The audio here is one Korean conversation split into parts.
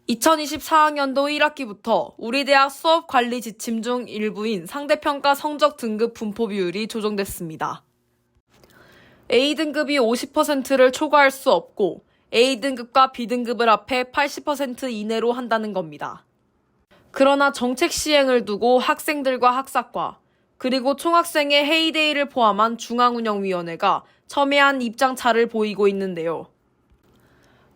2024학년도 1학기부터 우리 대학 수업 관리 지침 중 일부인 상대평가 성적 등급 분포 비율이 조정됐습니다. A등급이 50%를 초과할 수 없고 A등급과 B등급을 합해 80% 이내로 한다는 겁니다. 그러나 정책 시행을 두고 학생들과 학사과, 그리고 총학생회 회의대의를 포함한 중앙운영위원회가 첨예한 입장차를 보이고 있는데요.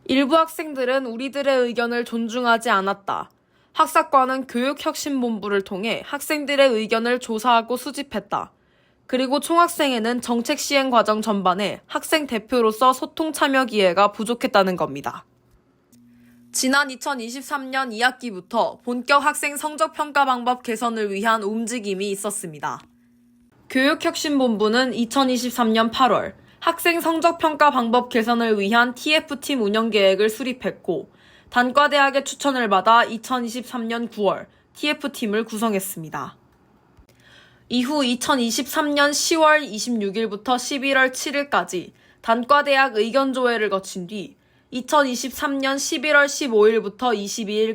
일부 학생들은 우리들의 의견을 존중하지 않았다. 학사과는 교육혁신본부를 통해 학생들의 의견을 조사하고 수집했다. 그리고 총학생회는 정책 시행 과정 전반에 학생 대표로서 소통 참여 기회가 부족했다는 겁니다. 지난 2023년 2학기부터 본격 학생 성적평가 방법 개선을 위한 움직임이 있었습니다. 교육혁신본부는 2023년 8월 학생 성적평가 방법 개선을 위한 TF팀 운영계획을 수립했고 단과대학의 추천을 받아 2023년 9월 TF팀을 구성했습니다. 이후 2023년 10월 26일부터 11월 7일까지 단과대학 의견조회를 거친 뒤 2023년 11월 15일부터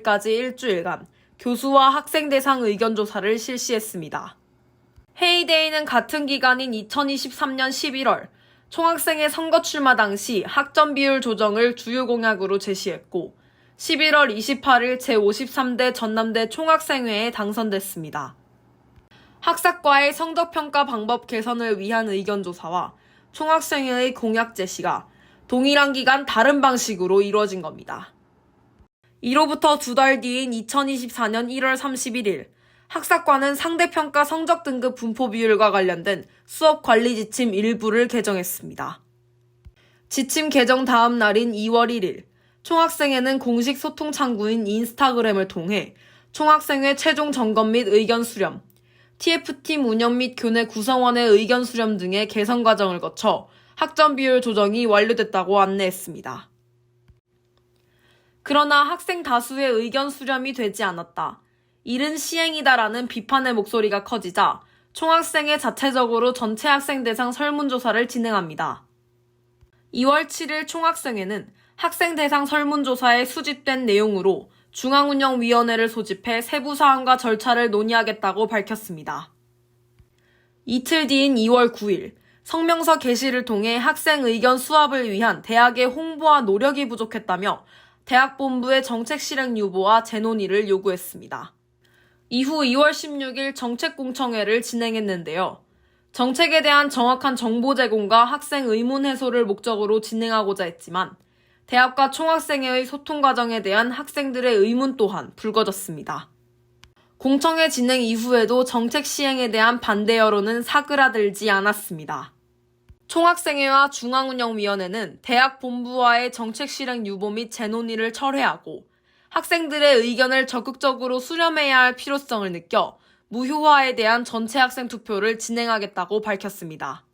22일까지 일주일간 교수와 학생 대상 의견조사를 실시했습니다. 회의대회는 같은 기간인 2023년 11월 총학생회 선거 출마 당시 학점 비율 조정을 주요 공약으로 제시했고 11월 28일 제53대 전남대 총학생회에 당선됐습니다. 학사과의 성적평가 방법 개선을 위한 의견조사와 총학생회의 공약 제시가 동일한 기간 다른 방식으로 이루어진 겁니다. 이로부터 2달 뒤인 2024년 1월 31일 학사과는 상대평가 성적 등급 분포 비율과 관련된 수업 관리 지침 일부를 개정했습니다. 지침 개정 다음 날인 2월 1일 총학생회는 공식 소통 창구인 인스타그램을 통해 총학생회 최종 점검 및 의견 수렴, TF팀 운영 및 교내 구성원의 의견 수렴 등의 개선 과정을 거쳐 학점 비율 조정이 완료됐다고 안내했습니다. 그러나 학생 다수의 의견 수렴이 되지 않았다. 이른 시행이다라는 비판의 목소리가 커지자 총학생회 자체적으로 전체 학생 대상 설문조사를 진행합니다. 2월 7일 총학생회는 학생 대상 설문조사에 수집된 내용으로 중앙운영위원회를 소집해 세부 사항과 절차를 논의하겠다고 밝혔습니다. 이틀 뒤인 2월 9일 성명서 게시를 통해 학생 의견 수합을 위한 대학의 홍보와 노력이 부족했다며 대학 본부의 정책 실행 유보와 재논의를 요구했습니다. 이후 2월 16일 정책공청회를 진행했는데요. 정책에 대한 정확한 정보 제공과 학생 의문 해소를 목적으로 진행하고자 했지만 대학과 총학생회의 소통 과정에 대한 학생들의 의문 또한 불거졌습니다. 공청회 진행 이후에도 정책 시행에 대한 반대 여론은 사그라들지 않았습니다. 총학생회와 중앙운영위원회는 대학 본부와의 정책 실행 유보 및 재논의를 철회하고 학생들의 의견을 적극적으로 수렴해야 할 필요성을 느껴 무효화에 대한 전체 학생 투표를 진행하겠다고 밝혔습니다.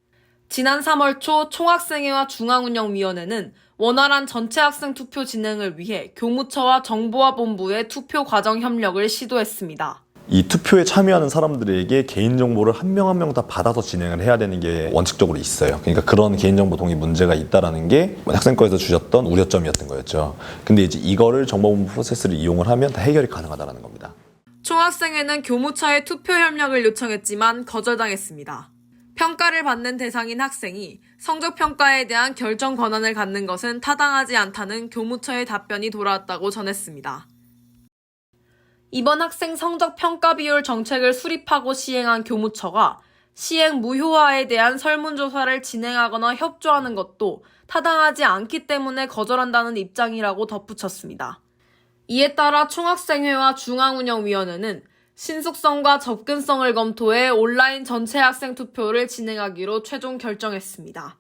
지난 3월 초 총학생회와 중앙운영위원회는 원활한 전체 학생 투표 진행을 위해 교무처와 정보화본부의 투표 과정 협력을 시도했습니다. 이 투표에 참여하는 사람들에게 개인정보를 한 명 한 명 다 받아서 진행을 해야 되는 게 원칙적으로 있어요. 그러니까 그런 개인정보 동의 문제가 있다라는 게 학생과에서 주셨던 우려점이었던 거였죠. 근데 이제 이거를 정보본부 프로세스를 이용을 하면 다 해결이 가능하다는 겁니다. 총학생회는 교무처에 투표 협력을 요청했지만 거절당했습니다. 평가를 받는 대상인 학생이 성적평가에 대한 결정 권한을 갖는 것은 타당하지 않다는 교무처의 답변이 돌아왔다고 전했습니다. 이번 학생 성적 평가 비율 정책을 수립하고 시행한 교무처가 시행 무효화에 대한 설문조사를 진행하거나 협조하는 것도 타당하지 않기 때문에 거절한다는 입장이라고 덧붙였습니다. 이에 따라 총학생회와 중앙운영위원회는 신속성과 접근성을 검토해 온라인 전체 학생 투표를 진행하기로 최종 결정했습니다.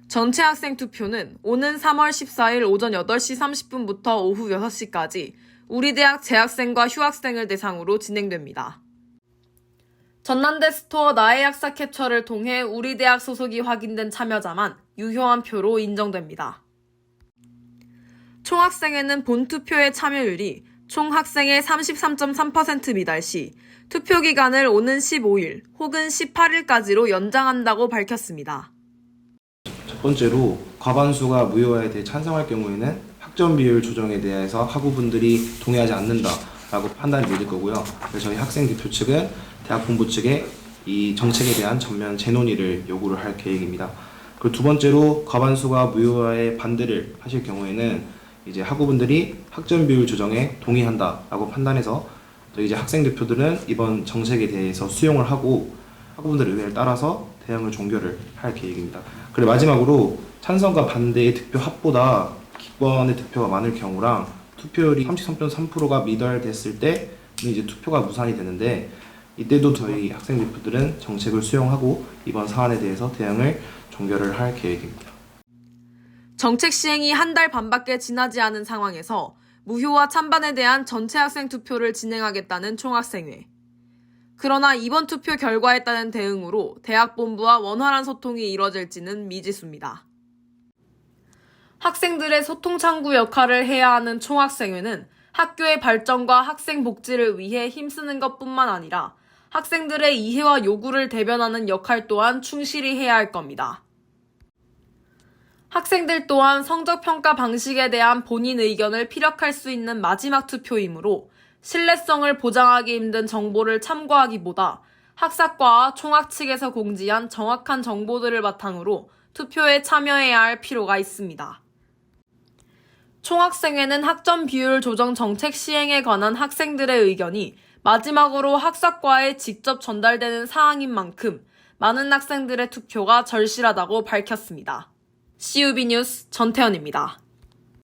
전체 학생 투표는 오는 3월 14일 오전 8시 30분부터 오후 6시까지 우리 대학 재학생과 휴학생을 대상으로 진행됩니다. 전남대 스토어 나의 학사 캡처를 통해 우리 대학 소속이 확인된 참여자만 유효한 표로 인정됩니다. 총학생회는 본투표의 참여율이 총 학생의 33.3% 미달 시 투표 기간을 오는 15일 혹은 18일까지로 연장한다고 밝혔습니다. 첫 번째로 과반수가 무효화에 대해 찬성할 경우에는 학점 비율 조정에 대해서 학우분들이 동의하지 않는다라고 판단이 내릴 거고요. 그래서 저희 학생 대표 측은 대학 본부 측에 이 정책에 대한 전면 재논의를 요구를 할 계획입니다. 그리고 두 번째로 과반수가 무효화에 반대를 하실 경우에는 이제 학우분들이 학점 비율 조정에 동의한다라고 판단해서 저희 이제 학생 대표들은 이번 정책에 대해서 수용을 하고 학우분들 의견을 따라서 대응을 종결을 할 계획입니다. 그리고 마지막으로 찬성과 반대의 득표 합보다 기권의 득표가 많을 경우랑 투표율이 33.3%가 미달됐을 때 이제 투표가 무산이 되는데 이때도 저희 학생 대표들은 정책을 수용하고 이번 사안에 대해서 대응을 종결을 할 계획입니다. 정책 시행이 한 달 반밖에 지나지 않은 상황에서 무효화 찬반에 대한 전체 학생 투표를 진행하겠다는 총학생회. 그러나 이번 투표 결과에 따른 대응으로 대학 본부와 원활한 소통이 이뤄질지는 미지수입니다. 학생들의 소통 창구 역할을 해야 하는 총학생회는 학교의 발전과 학생 복지를 위해 힘쓰는 것뿐만 아니라 학생들의 이해와 요구를 대변하는 역할 또한 충실히 해야 할 겁니다. 학생들 또한 성적평가 방식에 대한 본인 의견을 피력할 수 있는 마지막 투표이므로 신뢰성을 보장하기 힘든 정보를 참고하기보다 학사과와 총학 측에서 공지한 정확한 정보들을 바탕으로 투표에 참여해야 할 필요가 있습니다. 총학생회는 학점 비율 조정 정책 시행에 관한 학생들의 의견이 마지막으로 학사과에 직접 전달되는 사항인 만큼 많은 학생들의 투표가 절실하다고 밝혔습니다. CUB 뉴스 전태현입니다.